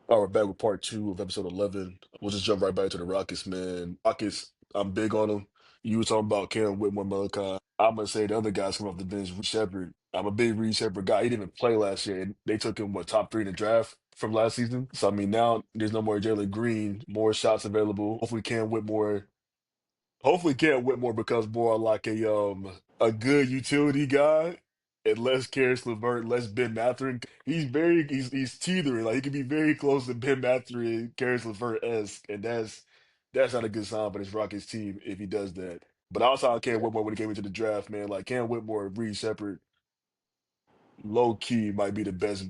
All right, back with part two of episode 11. We'll just jump right back to the Rockets, man. Rockets, I'm big on them. You were talking about Cam Whitmore, Malachi. I'm going to say the other guys come off the bench, Reed Shepard. I'm a big Reed Shepard guy. He didn't even play last year. And they took him, what, top three in the draft from last season? So, I mean, now there's no more Jalen Green, more shots available. Hopefully Cam Whitmore becomes more like a good utility guy and less Karis LeVert, less Ben Mathurin. He's teetering. Like he could be very close to Ben Mathurin, Karis LeVert-esque, and that's not a good sign for this Rockets team if he does that. But I also saw Cam Whitmore when he came into the draft, man. Like Cam Whitmore, Reed Shepard, low key might be the best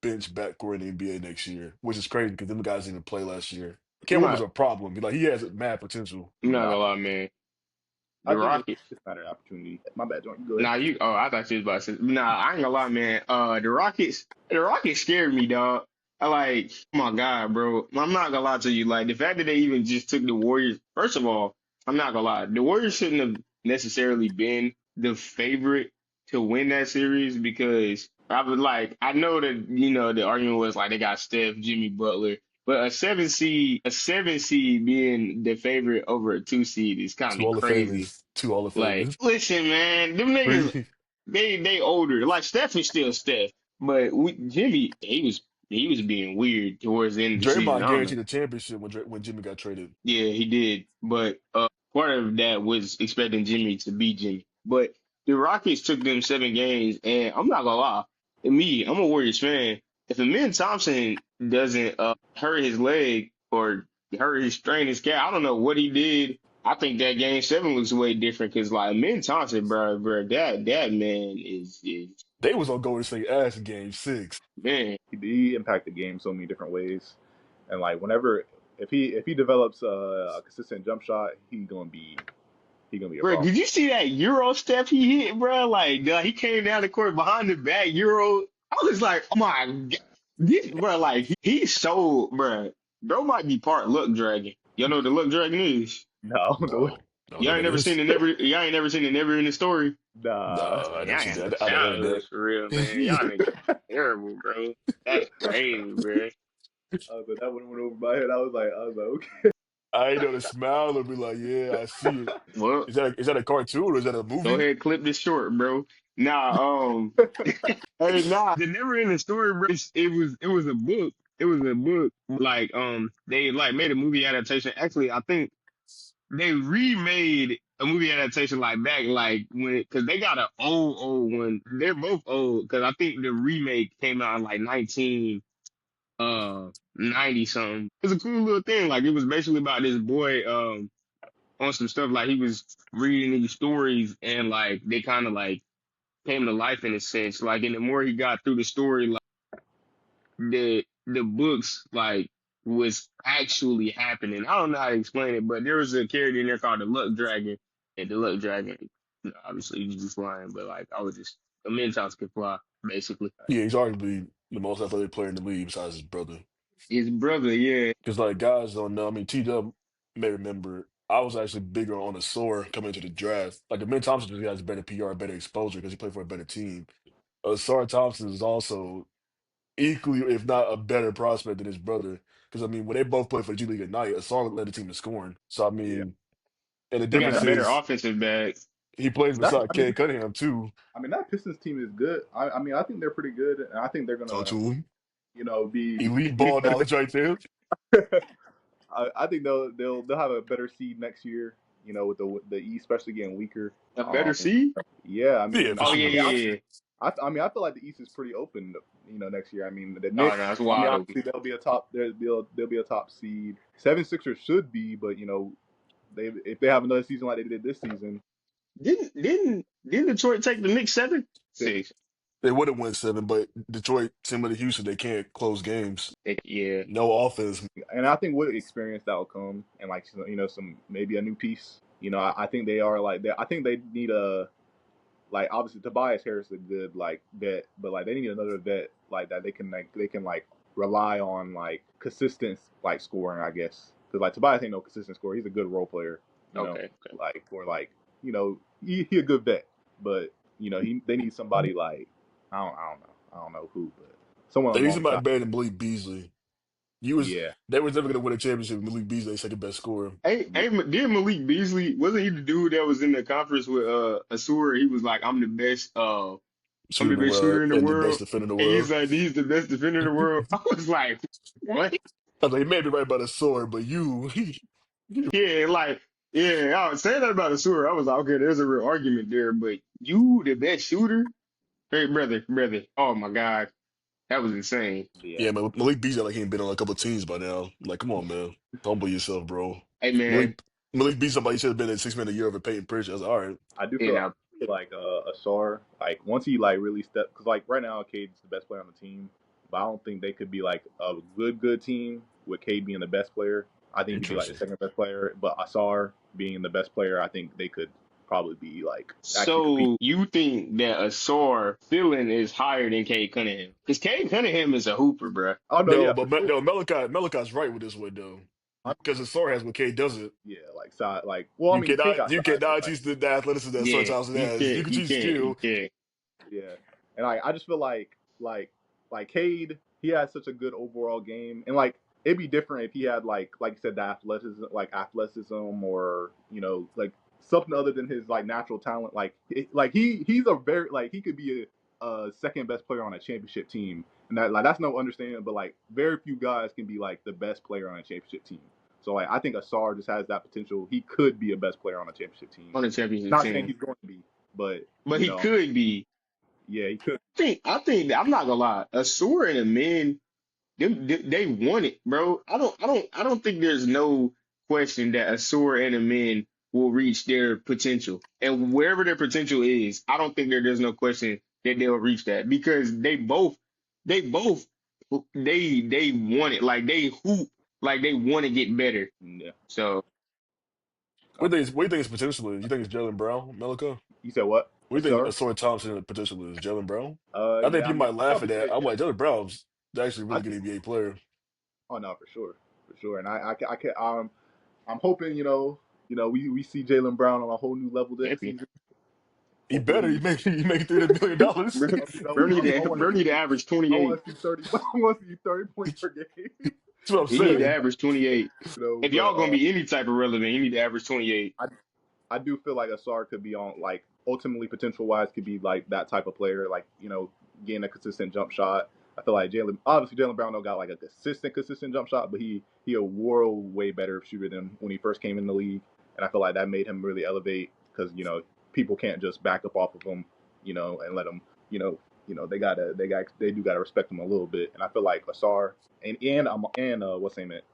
bench backcourt in the NBA next year, which is crazy because them guys didn't even play last year. I'm Cam Whitmore's not. a problem. Like he has mad potential. I'm not No, gonna lie, man. I The think Rockets. it's not an opportunity. My bad, Jordan. Go ahead. Nah, you. Oh, I thought you was about to say. Nah, I ain't gonna lie, man. The Rockets. The Rockets scared me, dog. I like. Oh my God, bro. I'm not gonna lie to you. Like the fact that they even just took the Warriors. First of all, I'm not gonna lie. The Warriors shouldn't have necessarily been the favorite to win that series because I was like, I know that the argument was like they got Steph, Jimmy Butler. But a seven seed being the favorite over a two seed is kind Two of Hall of crazy. Famers, two Hall of Like, Famers. listen, man, them niggas, Three. they older. Like Steph is still Steph, but Jimmy, he was being weird towards the end of the season. Draymond I don't know. guaranteed a championship when Jimmy got traded. Yeah, he did, but part of that was expecting Jimmy to be Jimmy. But the Rockets took them 7 games, and I'm not gonna lie, I'm a Warriors fan. If Amin Thompson doesn't hurt his leg or hurt his strain his calf, I don't know what he did. I think that game 7 looks way different because like Amin Thompson, bro, that man is They was on Golden State ass in Game 6. man. He impacted the game so many different ways, and like whenever if he develops a consistent jump shot, he gonna be a Bro, problem. did you see that Euro step he hit, bro? Like, he came down the court behind the back Euro. I was like, oh my God. This, bro, like, he's so, bro might be part luck dragon. You know what the luck dragon is? No, no, No, no, know what it is. Y'all ain't never seen the never in the story. nah. No, I never Y'all seen ain't the that. I done heard childhoods for real, man. Y'all niggas terrible, bro. That's crazy, bro. But that one went over my head. I was like, okay. I ain't know the smile or be like, yeah, I see it. Well, Is that a cartoon or is that a go movie? ahead, clip this short, bro. Nah, hey, nah, the never ending story, bro. It was a book. It was a book. Like, they like made a movie adaptation. Actually, I think they remade a movie adaptation like back, like because they got an old one. They're both old because I think the remake came out in like 1990 something. It's a cool little thing. Like it was basically about this boy on some stuff. Like he was reading these stories and like they kind of like came to life in a sense. Like, and the more he got through the story, like the books like was actually happening. I don't know how to explain it, but there was a character in there called the Luck Dragon, and the Luck Dragon, obviously he's just flying, but like I was just a Mentos could fly basically. Yeah, he's arguably the most athletic player in the league besides his brother. His brother, yeah, Because, like, guys don't know. I mean, T-Dub may remember, I was actually bigger on Asor coming into the draft. Like, Amin Thompson just has better PR, better exposure because he played for a better team. Asar Thompson is also equally, if not a better prospect than his brother. Because I mean, when they both played for the G League Ignite, Asar led the team in scoring. So I Yeah, mean, and the he I mean got a difference that. better is offensive bag. he plays That beside I mean, Cade Cunningham too. I mean that Pistons team is good. I mean, I think they're pretty good, and I think they're So gonna, to him, be elite be ball better. knowledge right there. I think they'll have a better seed next year. With the East especially getting weaker. A better Um, seed? yeah, I Yeah, mean, for Oh yeah, I mean, sure. yeah, yeah. I feel like the East is pretty open. Next year. I mean, the Oh no, Knicks. it's I mean, wide open. obviously they'll be a top seed. 76ers should be, but they if they have another season like they did this season, Didn't Detroit take the Knicks 7-6? They would have won seven, but Detroit, similar to Houston, they can't close games. Yeah. No offense. and I think with experience that will come, and like some maybe a new piece. I think they are like I think they need a like obviously Tobias Harris is a good like vet, but like they need another vet like that they can rely on like consistent like scoring, I guess, because like Tobias ain't no consistent scorer. He's a good role player, Okay. like or like he a good vet, but they need somebody like I don't know who, but someone They need somebody alongside. better than Malik Beasley. Yeah, They was never gonna win a championship with Malik Beasley, second best scorer. yeah, Did Malik Beasley, wasn't he the dude that was in the conference with Asur? He was like, I'm Shooter the in the best world shooter in the and the best world. defender in the And he's world. like, he's the best defender in the world. I was like, what? I was like, he may be right about a sword, but you, Yeah, like, yeah, I was saying that about Asur. I was like, okay, there's a real argument there, but you, the best shooter? Hey, brother. Oh my God. That was insane. yeah. yeah, man, Malik Beasley like he ain't been on a couple of teams by now. Like, come on, man, humble yourself, bro. Hey, man, Malik Beasley, somebody should have been a 6 man a year over Peyton Pritchard. I was like, all right, I do you feel know, like Asar, like once he like really step, because like right now Cade's the best player on the team, but I don't think they could be like a good team with Cade being the best player. I think he could be like the interesting. second best player, but Asar being the best player, I think they could probably be like actually compete. so you think that Asar ceiling is higher than Cade Cunningham? Because Cade Cunningham is a hooper, bro. Oh no, No, yeah, for but sure. no, Malachi's right with this one though, I'm, because the sword has what K doesn't. yeah, like side, like well, I mean, Cade got You size, but cannot like teach the athleticism that Sword Yeah, Thompson you has. You can't, can you teach can't, you skill. can't. yeah, and I just feel like Cade, he has such a good overall game, and like it'd be different if he had like you said, the athleticism, or like something other than his like natural talent. Like he's a very like he could be a second best player on a championship team, and that's no understanding. But like very few guys can be like the best player on a championship team. So like I think Asar just has that potential. He could be a best player on a championship team. On the championship Not saying team. he's going to be, but But he could be. yeah, he could. I think I'm not gonna lie. Asur and the men, they want it, bro. I don't think there's no question that Asur and the men will reach their potential. And wherever their potential is, I don't think there's no question that they'll reach that because they both they want it. Like they hoop, like they want to get better. Yeah. So What do you think his potential is? You think it's Jalen Brown, Melica? You said what? What do you think Asar? Sword Thompson potential is? Jalen Brown? I think Yeah. I people mean, might I'll laugh at probably say that. I'm yeah. like, Jalen Brown's actually a I really good think. NBA player. Oh no, for sure. And I can. I'm hoping we see Jalen Brown on a whole new level this champion. season. He better. Hopefully, He make $300 million. Bro, bro need to I want bro to need to see. average I 28. want to see 30. I want to see 30 points per game. That's what I'm He need to saying. average 28. If But y'all gonna be any type of relevant, he need to average 28. I do feel like Asar could be on like ultimately potential wise could be like that type of player, like getting a consistent jump shot. I feel like Jalen Brown don't got like a consistent jump shot, but he a world way better shooter than when he first came in the league, and I feel like that made him really elevate because people can't just back up off of him, and let him, they do gotta respect him a little bit, and I feel like Asar and what's name it,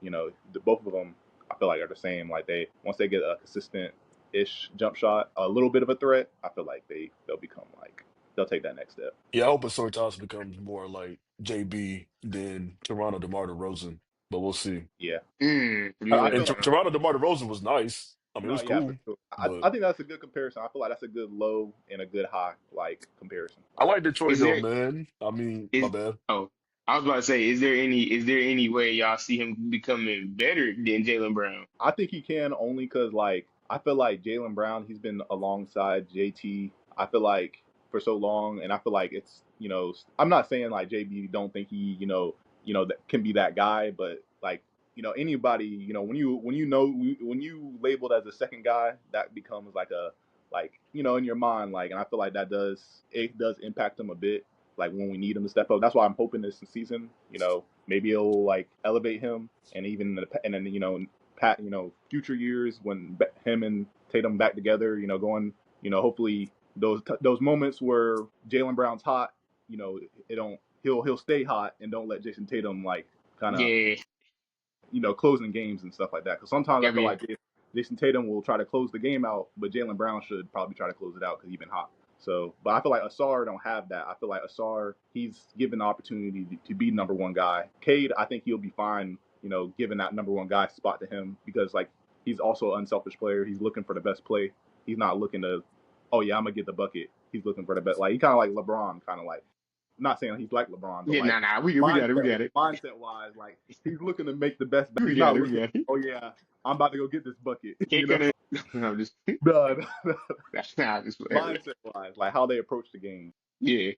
both of them I feel like are the same. Like they once they get a consistent ish jump shot, a little bit of a threat, I feel like they'll become like they'll take that next step. Yeah, I hope Sword Thompson becomes more like JB than Toronto DeMar DeRozan, but we'll see. Yeah, I Yeah. feel And like Toronto DeMar DeRozan was nice. I mean, it no, was yeah, for cool, sure. but I think that's a good comparison. I feel like that's a good low and a good high like comparison. I like Detroit Is though, there man. I mean, my is bad. oh I was about to say, is there any way y'all see him becoming better than Jalen Brown? I think he can only because like I feel like Jalen Brown, he's been alongside JT. I feel like for so long, and I feel like it's I'm not saying like JB don't think he that can be that guy, but like anybody when you labeled as a second guy, that becomes like a like in your mind like, and I feel like it does impact him a bit. Like when we need him to step up. That's why I'm hoping this season, maybe it'll like elevate him, and even and then future years when him and Tatum back together, going, hopefully those moments where Jalen Brown's hot, it don't he'll stay hot and don't let Jason Tatum like kind of Yeah, closing games and stuff like that. Because sometimes I I feel mean, like Jason Tatum will try to close the game out, but Jalen Brown should probably try to close it out because he's been hot. So, but I feel like Asar don't have that. I feel like Asar, he's given the opportunity to be number one guy. Cade, I think he'll be fine, giving that number one guy spot to him because like he's also an unselfish player. He's looking for the best play. He's not looking to, oh yeah, I'm gonna get the bucket. He's looking for the best. Like he kind of like LeBron, kind of like. I'm not saying he's like LeBron, but yeah, like nah, we got it, we got it, mindset wise, like he's looking to make the best. we He's got not it, we looking. got it. Oh yeah, I'm about to go get this bucket. Can't gonna. I'm just No, that's not just whatever. mindset wise, like how they approach the game. Yeah,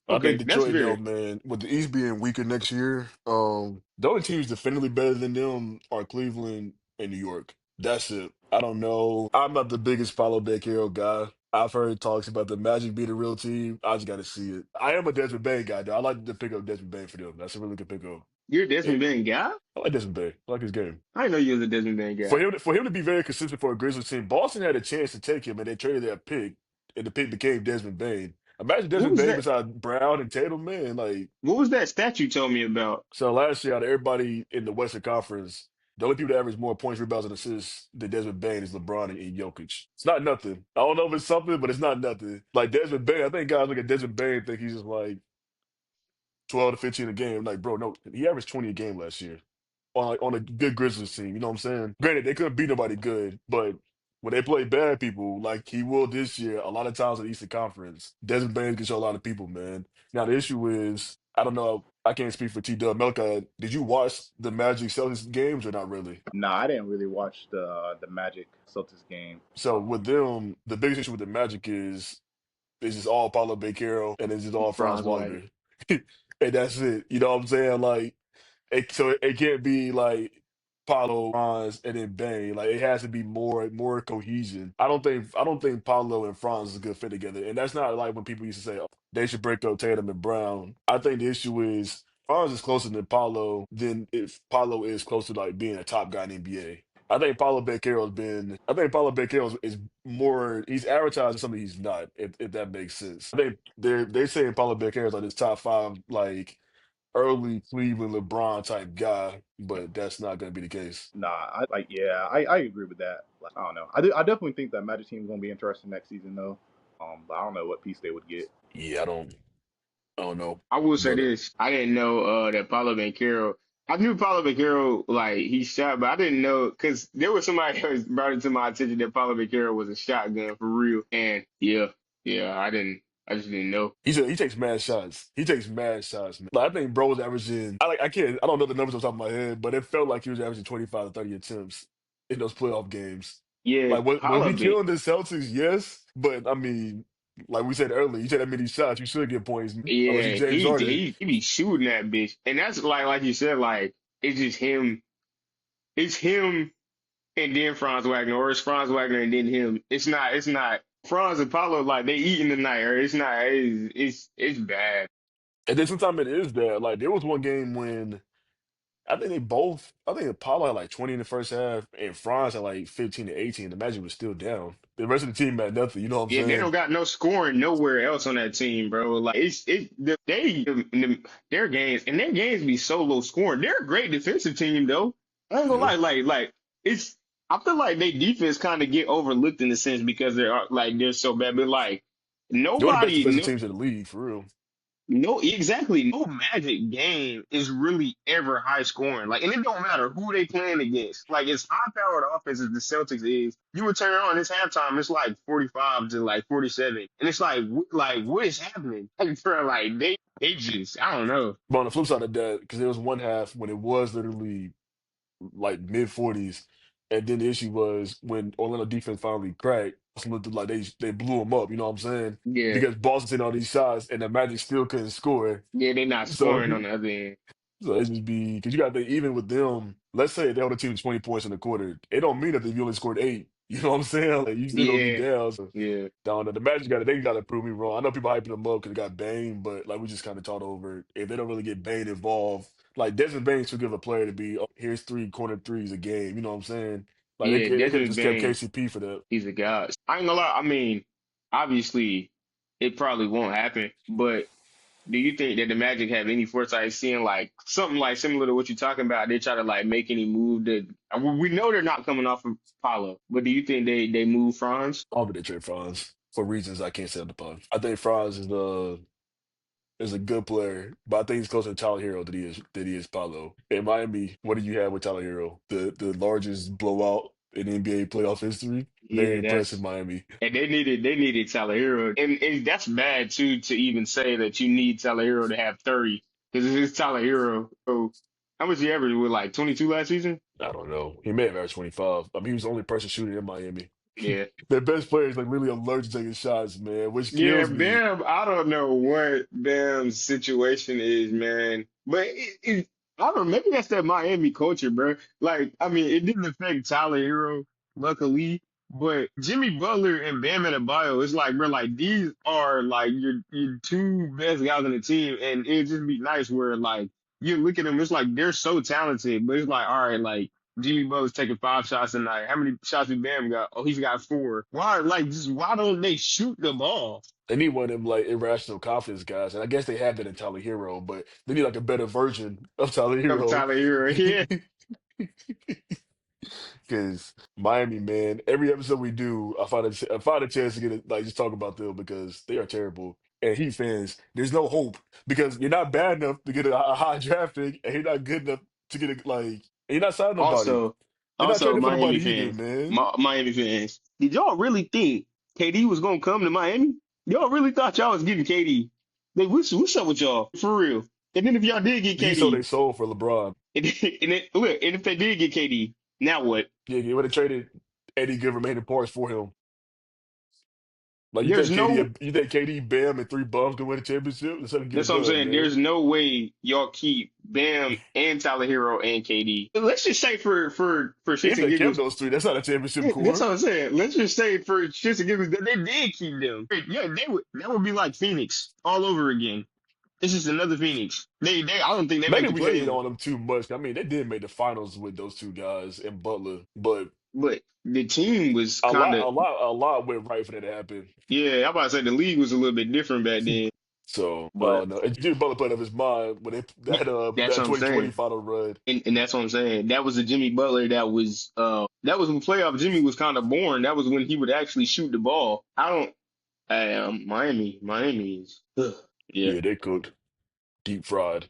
I think Okay, that's Detroit though, fair. man, with the East being weaker next year, the only teams definitively better than them are Cleveland and New York. That's it. I don't know. I'm not the biggest Paulo Banchero guy. I've heard talks about the Magic being a real team. I just got to see it. I am a Desmond Bain guy, though. I like to pick up Desmond Bain for them. That's a really good pickup. You're a Yeah, Desmond Bain guy? I like Desmond Bain. I like his game. I didn't know you was a Desmond Bain guy. For him to be very consistent for a Grizzlies team, Boston had a chance to take him, and they traded their pick, and the pick became Desmond Bain. Imagine What Desmond was Bain that? beside Brown and Tatum, man. Like, What was that stat you told me about? so last year, out of everybody in the Western Conference, the only people that average more points, rebounds, and assists than Desmond Bain is LeBron and Jokic. It's not nothing. I don't know if it's something, but it's not nothing. Like Desmond Bain, I think guys look at Desmond Bain and think he's just like 12 to 15 a game. Like, bro, no, he averaged 20 a game last year on a good Grizzlies team. You know what I'm saying? Granted, they couldn't beat nobody good, but when they play bad people, like he will this year, a lot of times in the Eastern Conference, Desmond Bain can show a lot of people, man. Now the issue is, I don't know, I can't speak for T Dub. Melka, did you watch the Magic Celtics games or not really? Nah, I didn't really watch the Magic Celtics game. So with them, the biggest issue with the Magic is it's just all Paulo Banchero and it's just all Franz Franz Wagner. Wagner. And that's it. You know what I'm saying? Like it can't be like Paulo, Franz, and then Bane. Like it has to be more cohesion. I don't think Paulo and Franz is a good fit together. And that's not like when people used to say, oh, they should break up Tatum and Brown. I think the issue is Franz is closer than Paulo than if Paulo is closer to like being a top guy in the NBA. I think Paulo Banchero is more he's advertised as something he's not, if that makes sense. I think they're saying Paulo Banchero is like this top five like early Cleveland LeBron type guy, but that's not going to be the case. Nah, I agree with that. Like, I don't know. I definitely think that Magic team is gonna be interesting next season though. But I don't know what piece they would get. Yeah, I don't know, I will say but this. I didn't know that Paulo Banchero. I knew Paulo Banchero like he shot, but I didn't know because there was somebody else brought it to my attention that Paulo Banchero was a shotgun for real. And yeah, I didn't. I just didn't know. he takes mad shots. He takes mad shots, man. Like I think bro was averaging. I don't know the numbers off the top of my head, but it felt like he was averaging 25 to 30 attempts in those playoff games. Yeah, Like was Paulo he Ban. killing the Celtics? Yes, but I mean, like we said earlier, you take that many shots, you should get points unless you Yeah, James Harden. he be shooting that bitch, and that's like you said, like it's just him. It's him and then Franz Wagner, or it's Franz Wagner and then him. It's not Franz and Paulo like they eating tonight, or it's not. It's bad. And then sometimes it is that. Like there was one game when I think Apollo had like 20 in the first half and Franz had like 15 to 18. The Magic was still down. The rest of the team had nothing. You know what I'm Yeah, they don't saying? got no scoring nowhere else on that team, bro. Like their games and their games be so low scoring. They're a great defensive team though. I ain't gonna Yeah. lie, like it's. I feel like they defense kind of get overlooked in a sense because they're so bad. But like They're one of the best nobody, defensive no, teams in the league, for real. no, exactly. No Magic game is really ever high scoring. Like, and it don't matter who they playing against. Like, as high powered offense as the Celtics is, you would turn on this halftime, it's like 45 to like 47, and it's like, like what is happening? Like, bro, like they just, I don't know. But on the flip side of that, because there was one half when it was literally like mid 40s. And then the issue was when Orlando defense finally cracked, it looked like they blew them up, you know what I'm saying? Yeah, Because Boston hit all these shots and the Magic still couldn't score. yeah, they not So scoring on the other end. So it just be because you got to think even with them. Let's say they hold the team to 20 points in the quarter. It don't mean that if you only scored eight. You know what I'm saying? Like you still gonna be Yeah, down. So yeah, down there, the Magic got they got to prove me wrong. I know people hyping them up because they got Bane, but like we just kind of talked over. If they don't really get Bane involved, like Desmond Bane's too good of a player to be. Oh, here's three corner threes a game. You know what I'm saying? Like yeah. they could have Desmond just kept Bain, KCP for that. he's a god. I ain't gonna lie. I mean, obviously, it probably won't happen, but. Do you think that the Magic have any foresight seeing like something like similar to what you're talking about? They try to like make any move that we know they're not coming off of Paulo, but do you think they move Franz? I'll be the trade Franz for reasons I can't say on the pod. I think Franz is a good player, but I think he's closer to Tyler Hero than he is Paolo. In Miami, what do you have with Tyler Hero? The largest blowout in NBA playoff history. Very Yeah, impressive, that's Miami. and they needed Tyler Hero, and that's bad too to even say that you need Tyler Hero to have 30 because it's Tyler Hero. So how much he averaged with like 22 last season? I don't know. He may have averaged 25. I mean, he was the only person shooting in Miami. Yeah. Their best player is like literally allergic to taking shots, man, which Yeah, kills me. Bam, I don't know what Bam's situation is, man. But I don't know, maybe that's that Miami culture, bro. Like, I mean, it didn't affect Tyler Hero, luckily. But Jimmy Butler and Bam Adebayo, it's like, bro, like these are like your two best guys on the team, and it'd just be nice where like you look at them, it's like they're so talented, but it's like, all right, like Jimmy Butler's taking 5 shots tonight. How many shots did Bam got? Oh, he's got 4. Why, like, just why don't they shoot the ball? They need one of them like irrational confidence guys, and I guess they have that in Tyler Hero, but they need like a better version of Tyler Of Hero. Tyler Hero. Yeah. Because Miami, man, every episode we do, I find a chance to get it, like just talk about them because they are terrible. And Heat fans, there's no hope because you're not bad enough to get a high draft pick, and you're not good enough to get a and you're not signing nobody. Also, You're not trading for Miami nobody either, fans, man. Miami fans, did y'all really think KD was gonna come to Miami? Y'all really thought y'all was getting KD? They what's up with y'all for real? And then if y'all did get He sold their KD, soul for LeBron. look, and if they did get KD, now what? Yeah, you would have traded any good remaining parts for him. Like There's no. You think KD, Bam, and three bums can win a championship? Let's let him get That's it what I'm done, saying. man. There's no way y'all keep Bam and Tyler Hero and KD. Let's just say for shits If and they kept giggles. those three, that's not a championship Yeah, that's core. what I'm saying. Let's just say for shits and giggles that they did keep them. Yeah, that would be like Phoenix all over again. It's just another Phoenix. I don't think they Maybe make the we play hated in, on them too much. I mean, they did make the finals with those two guys and Butler, but but the team was kind of a lot went right for that to happen. yeah. I'm about to say the league was a little bit different back then, So I but don't know. And Jimmy Butler played up his mind when yeah, that's that what I'm 2020 saying. final run. And that's what I'm saying. That was the Jimmy Butler that was when playoff Jimmy was kind of born. That was when he would actually shoot the ball. I don't Miami is yeah. Yeah, they cooked deep fried,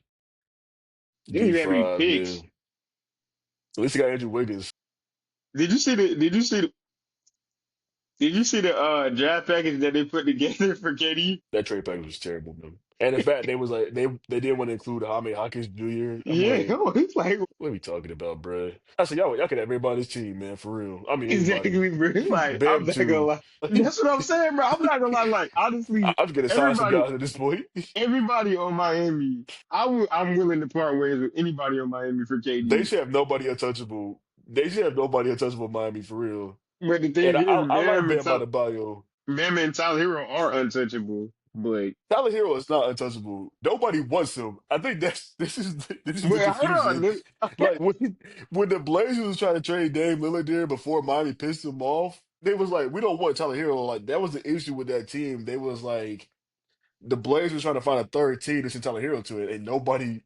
They didn't even have any man. picks. At least they got Andrew Wiggins. Did you see the draft package that they put together for KD? That trade package was terrible, man. And in fact, they was like they didn't want to include Jaime Hawkins Jr. I'm Yeah, like, it's like what are we talking about, bro? I said, y'all could have everybody on this team, man, for real. I mean, anybody. exactly, bro. Like I'm Bam not gonna too. lie. That's what I'm saying, bro. I'm not gonna lie. Like honestly, I'm gonna sign some everybody, guys at this point. everybody on Miami, I'm willing to part ways with anybody on Miami for They KD. should have nobody untouchable. They should have nobody untouchable in Miami for real. But the And thing is, I like Bam Adebayo. Bam and Tyler Hero are untouchable. But Tyler Hero is not untouchable. Nobody wants him. I think this is the hold on, confusion. dude. Like when the Blazers was trying to trade Dame Lillard there before Miami pissed him off, they was like, we don't want Tyler Hero. Like that was the issue with that team. They was like the Blazers trying to find a third team to send Tyler Hero to it, and nobody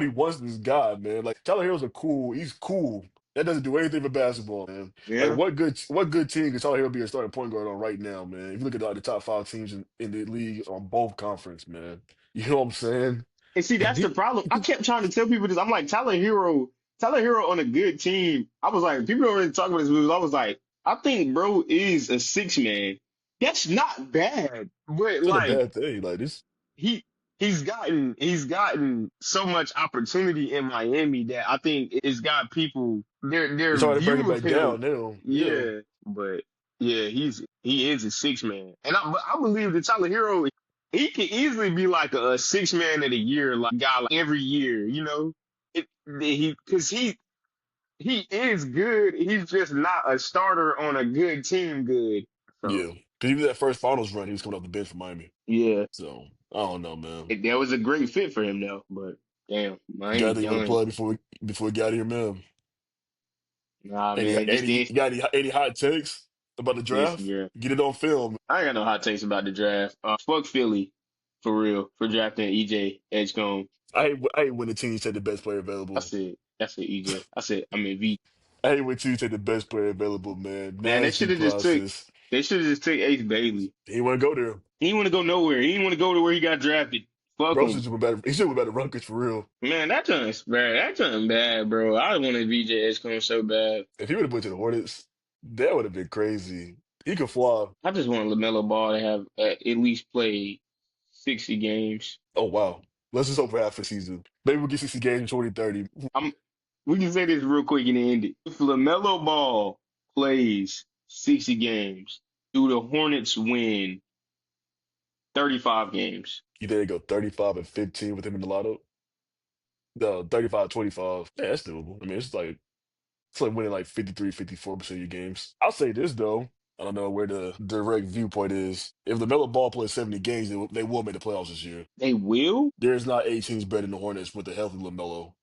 wants this guy, man. Like Tyler Hero's he's cool. That doesn't do anything for basketball, man. Like Yeah. what good team can Tyler Hero be a starting point guard on right now, man? If you look at like, the top five teams in the league on both conference, man. You know what I'm saying? And see, And that's the problem. I kept trying to tell people this. I'm like, Tyler Hero on a good team. I was like, people don't really talk about this, but I was like, I think bro is a 6 man. That's not bad. But it's not a like bad thing. Like this, he he's gotten so much opportunity in Miami that I think it's got people their it's hard to bring it view of back him. down now. Yeah, Yeah, but yeah, he is a 6 man, and I believe that Tyler Hero he could easily be like a 6 man of the year, like guy like every year. You know, he is good. He's just not a starter on a good team. Good. So yeah. Because even that first finals run, he was coming off the bench for Miami. yeah, So I don't know, man. that was a great fit for him though. But damn, Got Miami anything you want to done. plug before we get out of here, man? Nah, man, just this. You got any hot takes about the Listen, draft? girl. Get it on film. I ain't got no hot takes about the draft. Fuck Philly, for real, for drafting EJ Edgecombe. I hate when the teams take the best player available. I said EJ. I mean V. I hate when teams take the best player available, man. Man, Nasty process. they should have just took Ace Bailey. He didn't want to go there. He didn't want to go nowhere. He didn't want to go to where he got drafted. Fuck Bro him. should have been better. He should have been better Rutgers for real. Man, that turns bad. That turned bad, bro. I wanted VJ Edgecombe so bad. If he would have went to the Hornets, that would have been crazy. He could fly. I just want LaMelo Ball to have at least played 60 games. Oh wow. Let's just hope for half a season. Maybe we'll get 60 games in 2030. We can say this real quick and end it. If LaMelo Ball plays 60 games. Do the Hornets win 35 games? You think they go 35-15 with him in the lotto? No, 35-25. Yeah, that's doable. I mean, it's like winning like 53-54% of your games. I'll say this though. I don't know where the direct viewpoint is. If LaMelo Ball plays 70 games, they will make the playoffs this year. They will, There's not 8 teams better than the Hornets with a healthy LaMelo.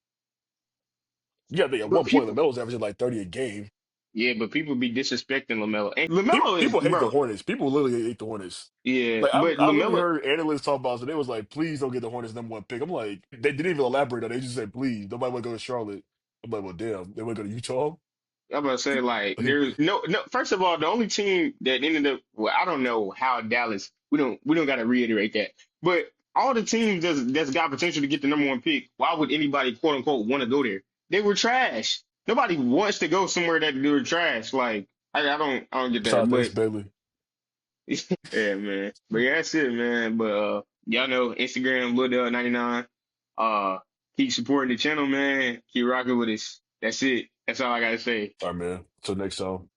You gotta think at but one point people, LaMelo's averaging like 30 a game. yeah, but people be disrespecting Lamelo, and People Lamelo is people hate the bro. Hornets. People literally hate the Hornets. Yeah, Like but I literally Lamelo, heard analysts talk about it. They was like, please don't get the Hornets number one pick. I'm like, they didn't even elaborate on it. They just said, please, nobody want to go to Charlotte. I'm like, well, damn, they want to go to Utah. I'm about to say like Like, there's no. First of all, the only team that ended up, well, I don't know how Dallas. We don't got to reiterate that, but all the teams that's got potential to get the number one pick. Why would anybody quote unquote want to go there? They were trash. Nobody wants to go somewhere that they were trash. Like I don't get shout that, out to Ace but. Bailey. Yeah, man. But yeah, that's it, man. But y'all know Instagram, Lil99. Keep supporting the channel, man. Keep rocking with us. That's it. That's all I gotta say. All right, man. Till next time.